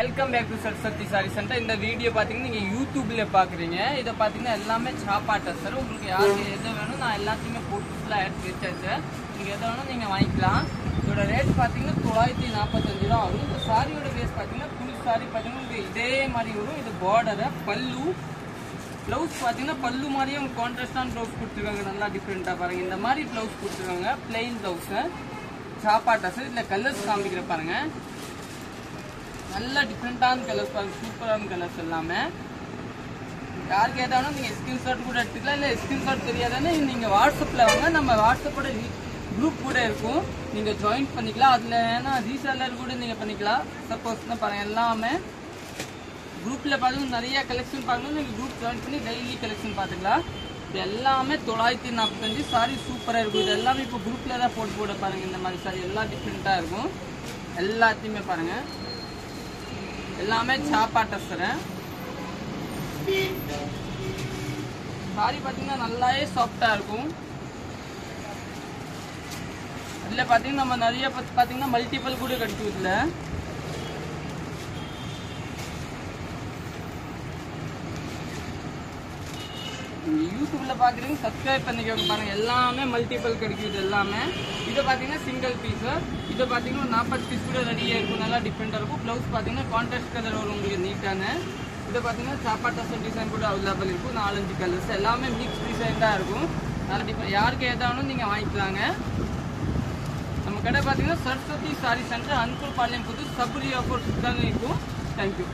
Welcome back to Saraswathi sari centre. இந்த video பார்த்தீங்கன்னா நீங்கள் யூடியூப்ல பார்க்குறீங்க. இதை பார்த்தீங்கன்னா எல்லாமே சாப்பாட்டை சார். உங்களுக்கு யாருக்கு எது வேணும் நான் எல்லாத்தையுமே போட்டு ஃபுல்லாக எடுத்து வச்சாச்சு. நீங்கள் எதை வேணும் நீங்கள் வாங்கிக்கலாம். இதோட ரேட் பார்த்தீங்கன்னா 945 ரூபா ஆகும். இந்த சாரியோட பேஸ் பார்த்தீங்கன்னா ஃபுல் சாரி பார்த்தீங்கன்னா உங்களுக்கு இதே மாதிரி வரும். இது பார்டரை பல்லு ப்ளவுஸ் பார்த்தீங்கன்னா பல்லு மாதிரியே உங்களுக்கு கான்ட்ராஸ்டான ப்ளவுஸ் கொடுத்துருக்காங்க. நல்லா டிஃப்ரெண்ட்டாக பாருங்கள். இந்த மாதிரி ப்ளவுஸ் கொடுத்துருக்காங்க. பிளெயின் ப்ளவுஸு சாப்பாட்டை சார். இதில் கலர்ஸ் காமிக்கிற பாருங்கள். நல்ல டிஃப்ரெண்டான கலர்ஸ் பாருங்க. சூப்பரான கலர்ஸ் எல்லாமே. யாருக்கு ஏதாவதும் நீங்கள் ஸ்கிரீன்ஷாட் கூட எடுத்துக்கலாம். இல்லை ஸ்கிரீன்ஷாட் தெரியாதானே நீங்கள் வாட்ஸ்அப்பில் வாங்க. நம்ம வாட்ஸ்அப்போட குரூப் கூட இருக்கும். நீங்கள் ஜாயின் பண்ணிக்கலாம். அதில் ஏன்னா ரீசெல்லர் கூட நீங்கள் பண்ணிக்கலாம். சப்போஸ்னா பாருங்கள் எல்லாமே குரூப்பில் பார்த்து நிறைய கலெக்ஷன் பார்க்கணும். நீங்கள் குரூப் ஜாயின் பண்ணி டெய்லி கலெக்ஷன் பார்த்துக்கலாம். இது எல்லாமே 945 சாரி சூப்பராக இருக்கும். இது எல்லாமே இப்போ குரூப்பில் தான் போட பாருங்கள். இந்த மாதிரி சாரி எல்லாம் டிஃப்ரெண்ட்டாக இருக்கும். எல்லாத்தையுமே பாருங்கள். எல்லாமே சாப்பாட்டை சார். சாரி பார்த்தீங்கன்னா நல்லாவே சாஃப்டாக இருக்கும். இதில் பார்த்தீங்கன்னா நம்ம நிறைய பார்த்தீங்கன்னா மல்டிபிள் கூட கிடைக்கும். இதில் யூடியூப்ல பார்க்குறீங்க சப்ஸ்கிரைப் பண்ணிக்கோங்க பாருங்கள். எல்லாமே மல்டிபிள் கிடைக்கும். இது எல்லாமே இதை பார்த்தீங்கன்னா சிங்கிள் பீஸு. இதை பார்த்தீங்கன்னா 40 பீஸ் கூட ரெடியாக இருக்கும். நல்லா டிஃப்ரெண்ட்டாக இருக்கும். ப்ளவுஸ் பார்த்தீங்கன்னா கான்ட்ராஸ்ட் கலர் வரும் உங்களுக்கு நீட்டான. இதை பார்த்தீங்கன்னா சாப்பாட்டு டிசைன் கூட அவைலபிள் இருக்கும். 4-5 கலர்ஸ் எல்லாமே மிக்ஸ் டிசைன் தான் இருக்கும். நல்லா டிஃப்ரெண்ட். யாருக்கு ஏதாவதும் நீங்கள் வாங்கிக்கலாங்க. நம்ம கடை பார்த்தீங்கன்னா சரஸ்வதி சாரி சென்டர், அன்குல் பாளையம் புது சபரி ஆஃபர் தான் இருக்கும். தேங்க்யூ.